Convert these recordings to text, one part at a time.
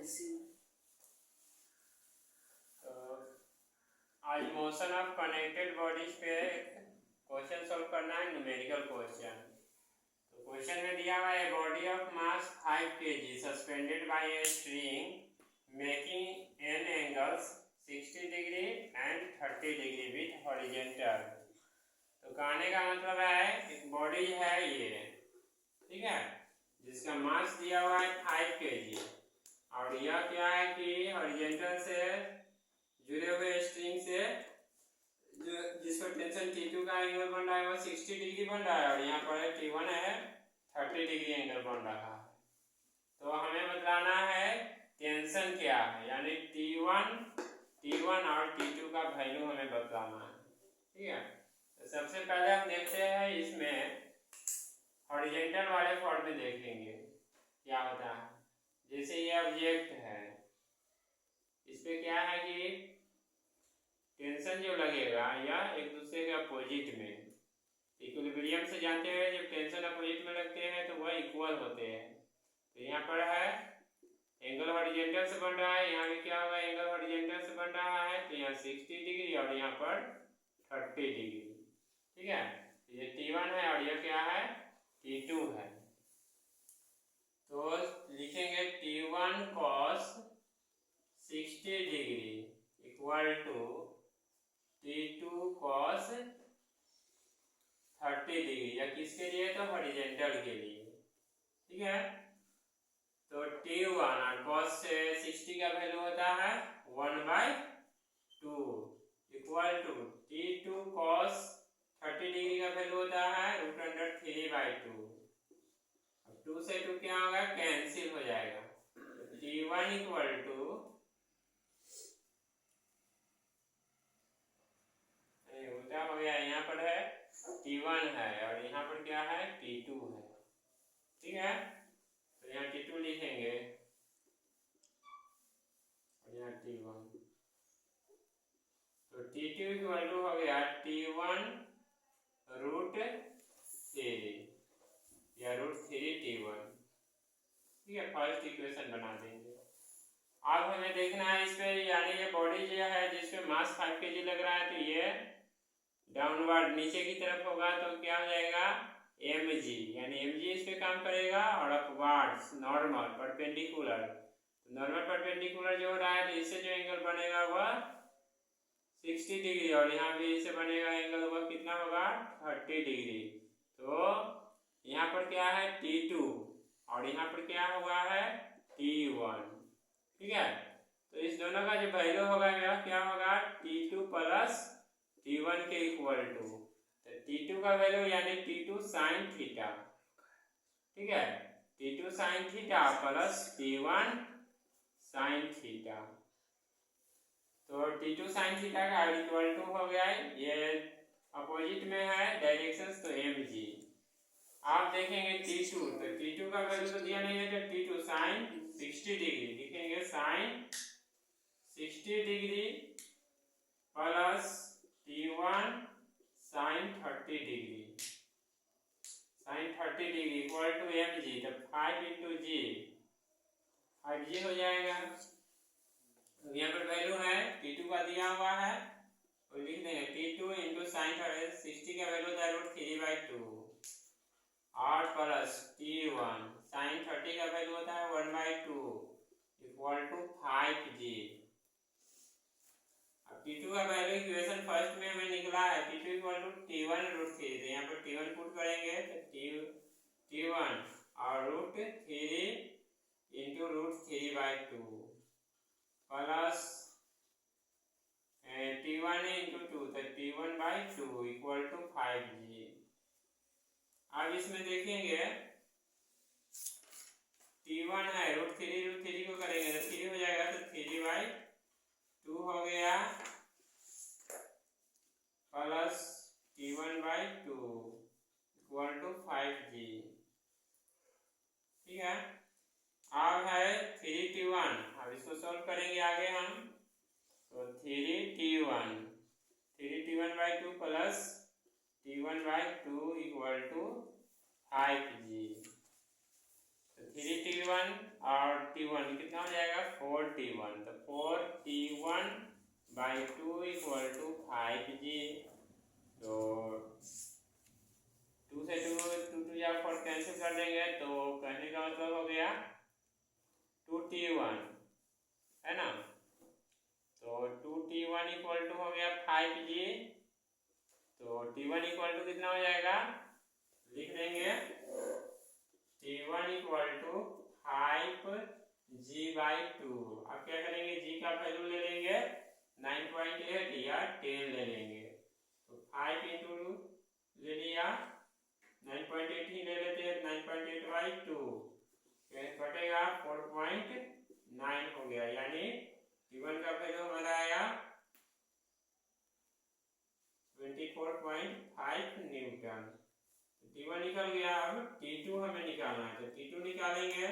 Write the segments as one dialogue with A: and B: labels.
A: तो आज motion of connected bodies पे क्वेश्चन सॉल्व करना है, न्यूमेरिकल क्वेश्चन। तो क्वेश्चन में दिया हुआ है body of mass 5 kg suspended bye a string making an angles 60 degree and 30 degree with horizontal. तो कहने का मतलब है एक बॉडी है ये, ठीक है, जिसका मास दिया हुआ है 5 kg और यह क्या है कि हॉरिजॉन्टल से जुड़े हुए स्ट्रिंग से जो जिसको टेंशन T2 का एंगल बन रहा है वो 60 डिग्री बन रहा है और यहाँ पर T1 है 30 डिग्री एंगल बन रहा है। तो हमें बताना है टेंशन क्या है, यानी T1 और T2 का वैल्यू हमें बताना है, ठीक है। तो सबसे पहले हम देखते हैं इसमें हॉरिजॉन्टल वाले फॉर्म में देखेंगे क्या होता है। जैसे ये ऑब्जेक्ट है, इस पे क्या है कि टेंशन जो लगेगा या एक दूसरे के अपोजिट में, इक्विलिब्रियम से जानते हैं जब टेंशन अपोजिट में लगते हैं तो वह इक्वल होते हैं। तो यहाँ पर है एंगल हॉरिजॉन्टल से बन रहा है, यहाँ भी क्या होगा एंगल हॉरिजॉन्टल से बन रहा है, तो यहाँ 60 डिग्री और यहाँ पर 30 डिग्री, ठीक है। ये T1 है और यह क्या है T2 है। तो लिखेंगे T1 cos 60 degree equal to T2 cos 30 degree, या किसके लिए तो हॉरिजॉन्टल के लिए, ठीक है। तो T1 और cos से 60 का वैल्यू होता है 1/2 equal to T2 cos 30 degree का वैल्यू होता है √3/2। अब 2 से 2 क्या होगा कैंसिल हो जाएगा। T1 इक्वल टू उल्टा हो गया, यहाँ पर है T1 है और यहाँ पर क्या है T2 है, ठीक है। तो यहाँ T2 लिखेंगे और यहाँ T1, तो T2 इक्वल टू हो गया T1 √3 या √3T1, ठीक है। फर्स्ट इक्वेशन बना देंगे। अब हमें देखना है इस पे, यानी ये बॉडी जो है जिसपे मास 5 kg लग रहा है, तो ये डाउनवर्ड नीचे की तरफ होगा तो क्या हो जाएगा mg, यानी mg इस पे काम करेगा और अपवर्ड्स नॉर्मल परपेंडिकुलर, तो नॉर्मल परपेंडिकुलर जो हो रहा है तो इससे जो एंगल बनेगा वह 60 डिग्री और यहाँ भी इससे बनेगा एंगल वह कितना होगा 30 डिग्री। तो यहाँ पर क्या है T2 और यहाँ पर क्या हुआ है T1, ठीक है। तो इस दोनों का जो वैल्यू होगा यह क्या होगा T2 प्लस T1 के इक्वल टू, तो T2 का वैल्यू यानी T2 sin थीटा, ठीक है, T2 sin theta plus T1 sin theta. तो T2 sin थीटा का इक्वल टू हो गया, ये अपोजिट में है डायरेक्शंस तो mg। आप देखेंगे T2, तो T2 का वैल्यू तो दिया नहीं है, तो T2 sin 60 डिग्री लिखेंगे, sin 60 degree plus T1 sin 30 degree, sin 30 degree equal to mg, तो 5 × g 5g हो जाएगा। तो यहाँ पर वैल्यू है T2 का दिया हुआ है और लिख देंगे T2 × sin 60 का वैल्यू था √3/2 और प्लस T1 sin 30 का वैल्यू होता है 1/2 इक्वल टू 5g। अब T2 का वैल्यू इक्वेशन फर्स्ट में हमें निकला है T2 इक्वल टू T1 √3, तो यहाँ पर T1 पुट करेंगे तो T1 और √3 × √3/2 प्लस T1 × 2, तो T1/2 इक्वल टू 5g। अब इसमें देखेंगे T1 है √3 को करेंगे तो 3 हो जाएगा, तो 3/2 हो गया plus T1/2 equal to 5g, ठीक है। अब है 3T1, अब इसको सॉल्व करेंगे आगे हम, तो 3T1/2 plus T1/2 equal to 5g, तो 3T1 T1 और T1 कितना हो जाएगा 4T1, तो 4T1/2 इक्वल टू 5G। तो 2 से 2 या 4 कैंसिल कर देंगे, तो कहने का मतलब हो गया 2T1 है ना। तो 2T1 इक्वल टू हो गया 5G। तो T1 इक्वल टू कितना हो जाएगा, लिख देंगे T1 इक्वल टू 5G/2। अब क्या करेंगे, G का वैल्यू ले लेंगे 9.8 या 10 ले लेंगे। तो 5 इंटू ले लिया 9.8 ही ले लेते हैं, 9.8/2 कटेगा 4.9 हो गया, यानी T1 का वैल्यू हमारा आया 24.5 न्यूटन। T1 निकल गया। अब T2 हमें निकालना है, तो T2 निकालेंगे।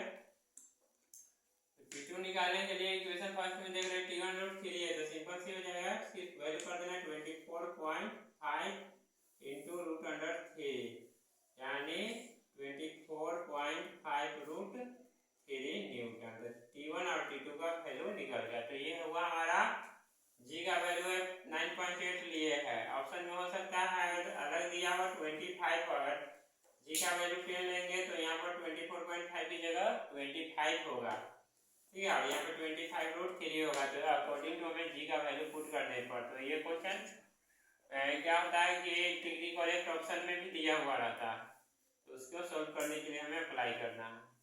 A: T2 निकालने के लिए इक्वेशन फर्स्ट में देख रहे हैं T1√3 है, तो सिंपल सी हो जाएगा, सिर्फ वैल्यू कर देना 24.5 इंटू √3, यानी 24.5√3 न्यूटन। तो T1 और T2 का वैल्यू निकल गया। तो ये हुआ हमारा G का वैल्यू है 9.8 लिए है। ऑप्शन में हो सकता है अगर दिया हुआ 25, अगर G का वैल्यू 10 लेंगे तो यहाँ पर 24.5 की जगह 25 होगा, ठीक है। और यहाँ पे 25√3 होगा, तो अकॉर्डिंग टू हमें G का वैल्यू पुट करने पर। तो ये क्वेश्चन क्या होता है कि करेक्ट ऑप्शन में भी दिया हुआ रहता है, तो उसको सोल्व करने के लिए हमें अप्लाई करना है।